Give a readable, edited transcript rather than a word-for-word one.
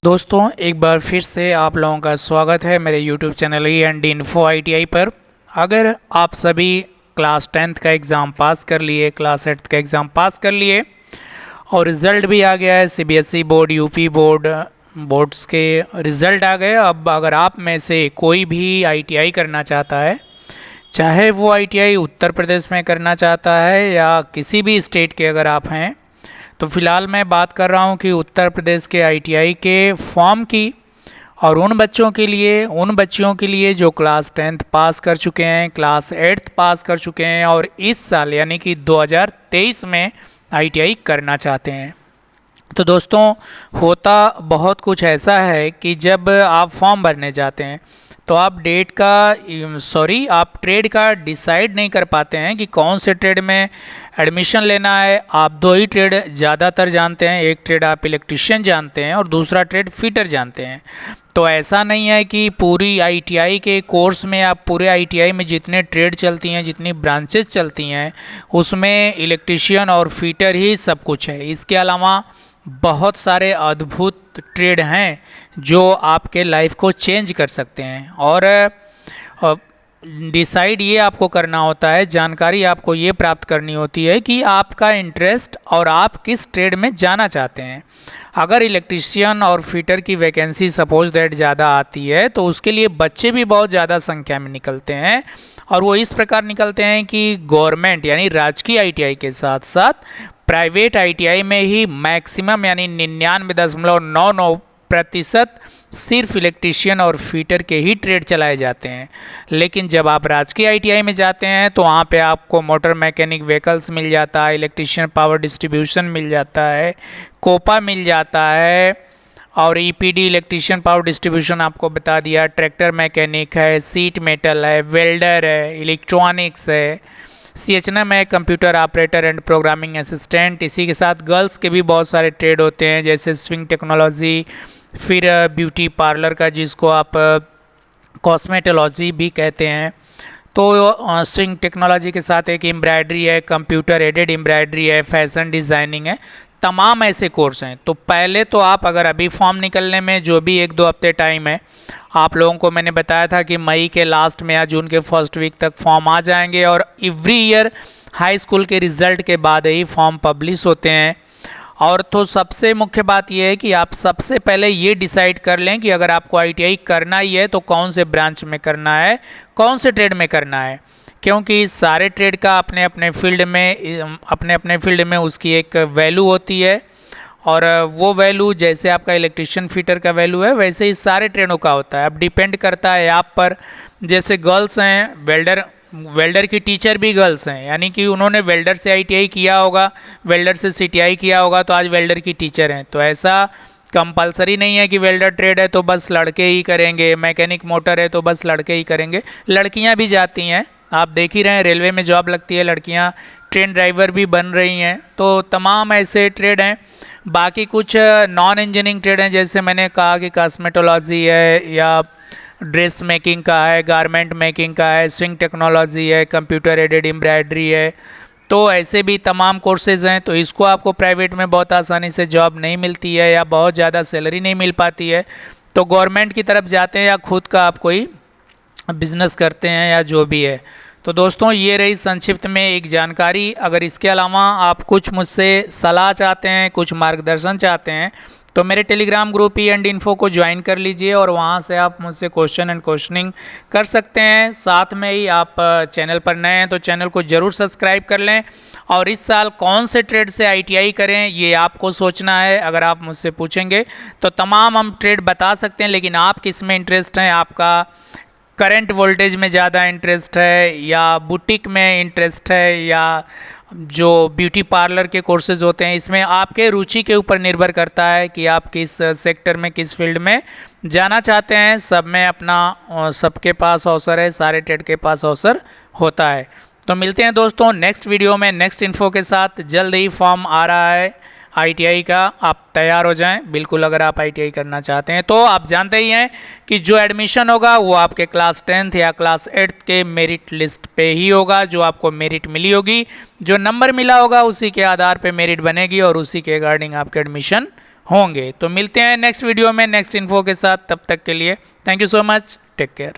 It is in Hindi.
दोस्तों एक बार फिर से आप लोगों का स्वागत है मेरे YouTube चैनल E&Info ITI पर। अगर आप सभी क्लास 10th का एग्ज़ाम पास कर लिए, क्लास 8th का एग्ज़ाम पास कर लिए और रिज़ल्ट भी आ गया है, CBSE board, UP board boards के रिज़ल्ट आ गए। अब अगर आप में से कोई भी ITI करना चाहता है, चाहे वो ITI उत्तर प्रदेश में करना चाहता है या किसी भी स्टेट के अगर आप हैं, तो फ़िलहाल मैं बात कर रहा हूँ कि उत्तर प्रदेश के ITI के फॉर्म की, और उन बच्चों के लिए, उन बच्चियों के लिए जो क्लास 10th पास कर चुके हैं, क्लास 8th पास कर चुके हैं और इस साल यानी कि 2023 में ITI करना चाहते हैं। तो दोस्तों होता बहुत कुछ ऐसा है कि जब आप फॉर्म भरने जाते हैं तो आप आप ट्रेड का डिसाइड नहीं कर पाते हैं कि कौन से ट्रेड में एडमिशन लेना है। आप दो ही ट्रेड ज़्यादातर जानते हैं, एक ट्रेड आप इलेक्ट्रीशियन जानते हैं और दूसरा ट्रेड फिटर जानते हैं। तो ऐसा नहीं है कि पूरी ITI के कोर्स में, आप पूरे ITI में जितने ट्रेड चलती हैं, जितनी ब्रांचेस चलती हैं, उसमें इलेक्ट्रीशियन और फिटर ही सब कुछ है। इसके अलावा बहुत सारे अद्भुत ट्रेड हैं जो आपके लाइफ को चेंज कर सकते हैं। और डिसाइड ये आपको करना होता है, जानकारी आपको ये प्राप्त करनी होती है कि आपका इंटरेस्ट और आप किस ट्रेड में जाना चाहते हैं। अगर इलेक्ट्रीशियन और फिटर की वैकेंसी सपोज दैट ज़्यादा आती है तो उसके लिए बच्चे भी बहुत ज़्यादा संख्या में निकलते हैं, और वो इस प्रकार निकलते हैं कि गवर्नमेंट यानी राजकीय ITI के साथ साथ प्राइवेट ITI में ही मैक्सिमम यानी 99.99% सिर्फ इलेक्ट्रीशियन और फिटर के ही ट्रेड चलाए जाते हैं। लेकिन जब आप राजकीय ITI में जाते हैं तो वहाँ पे आपको मोटर मैकेनिक व्हीकल्स मिल जाता है, इलेक्ट्रीशियन पावर डिस्ट्रीब्यूशन मिल जाता है, कोपा मिल जाता है, और EPD इलेक्ट्रीशियन पावर डिस्ट्रीब्यूशन आपको बता दिया, ट्रैक्टर मैकेनिक है, सीट मेटल है, वेल्डर है, इलेक्ट्रॉनिक्स है, CHNM है, computer operator and programming assistant. इसी के साथ गर्ल्स के भी बहुत सारे ट्रेड होते हैं जैसे स्विंग टेक्नोलॉजी, फिर ब्यूटी पार्लर का जिसको आप कॉस्मेटोलॉजी भी कहते हैं। तो स्विंग टेक्नोलॉजी के साथ एक एम्ब्रॉयडरी है, कंप्यूटर एडेड एम्ब्रॉयडरी है, फैशन डिज़ाइनिंग है, तमाम ऐसे कोर्स हैं। तो पहले तो आप अगर अभी फॉर्म निकलने में जो भी 1-2 हफ्ते टाइम है, आप लोगों को मैंने बताया था कि मई के लास्ट में या जून के फर्स्ट वीक तक फॉर्म आ जाएंगे, और एवरी ईयर हाई स्कूल के रिज़ल्ट के बाद ही फॉर्म पब्लिश होते हैं। और तो सबसे मुख्य बात यह है कि आप सबसे पहले ये डिसाइड कर लें कि अगर आपको ITI करना ही है तो कौन से ब्रांच में करना है, कौन से ट्रेड में करना है, क्योंकि सारे ट्रेड का अपने अपने फील्ड में उसकी एक वैल्यू होती है। और वो वैल्यू जैसे आपका इलेक्ट्रीशियन फिटर का वैल्यू है वैसे ही सारे ट्रेडों का होता है। अब डिपेंड करता है आप पर। जैसे गर्ल्स हैं, वेल्डर की टीचर भी गर्ल्स हैं, यानी कि उन्होंने वेल्डर से ITI किया होगा, वेल्डर से CTI किया होगा, तो आज वेल्डर की टीचर हैं। तो ऐसा कंपलसरी नहीं है कि वेल्डर ट्रेड है तो बस लड़के ही करेंगे, मैकेनिक मोटर है तो बस लड़के ही करेंगे, लड़कियां भी जाती हैं। आप देख ही रहे हैं, रेलवे में जॉब लगती है, लड़कियां ट्रेन ड्राइवर भी बन रही हैं। तो तमाम ऐसे ट्रेड हैं। बाकी कुछ नॉन इंजीनियरिंग ट्रेड हैं, जैसे मैंने कहा कि कॉस्मेटोलॉजी है, या ड्रेस मेकिंग का है, गारमेंट मेकिंग का है, स्विंग टेक्नोलॉजी है, कंप्यूटर एडेड एम्ब्रॉयडरी है। तो ऐसे भी तमाम कोर्सेज हैं। तो इसको आपको प्राइवेट में बहुत आसानी से जॉब नहीं मिलती है या बहुत ज़्यादा सैलरी नहीं मिल पाती है, तो गवर्नमेंट की तरफ जाते हैं या खुद का आप कोई बिजनेस करते हैं या जो भी है। तो दोस्तों ये रही संक्षिप्त में एक जानकारी। अगर इसके अलावा आप कुछ मुझसे सलाह चाहते हैं, कुछ मार्गदर्शन चाहते हैं, तो मेरे टेलीग्राम ग्रुप E&Info को ज्वाइन कर लीजिए और वहाँ से आप मुझसे क्वेश्चन एंड क्वेश्चनिंग कर सकते हैं। साथ में ही आप चैनल पर नए हैं तो चैनल को ज़रूर सब्सक्राइब कर लें। और इस साल कौन से ट्रेड से ITI करें ये आपको सोचना है। अगर आप मुझसे पूछेंगे तो तमाम हम ट्रेड बता सकते हैं, लेकिन आप किस में इंटरेस्ट हैं, आपका करंट वोल्टेज में ज़्यादा इंटरेस्ट है या बुटीक में इंटरेस्ट है या जो ब्यूटी पार्लर के कोर्सेज होते हैं, इसमें आपके रुचि के ऊपर निर्भर करता है कि आप किस सेक्टर में, किस फील्ड में जाना चाहते हैं। सब में अपना, सबके पास अवसर है, सारे ट्रेड के पास अवसर होता है। तो मिलते हैं दोस्तों नेक्स्ट वीडियो में नेक्स्ट इन्फो के साथ। जल्द ही फॉर्म आ रहा है ITI का, आप तैयार हो जाएं बिल्कुल। अगर आप ITI करना चाहते हैं तो आप जानते ही हैं कि जो एडमिशन होगा वो आपके क्लास 10th या क्लास 8th के मेरिट लिस्ट पे ही होगा। जो आपको मेरिट मिली होगी, जो नंबर मिला होगा, उसी के आधार पे मेरिट बनेगी और उसी के अकॉर्डिंग आपका एडमिशन होंगे। तो मिलते हैं नेक्स्ट वीडियो में नेक्स्ट इन्फो के साथ, तब तक के लिए thank you so much, take care.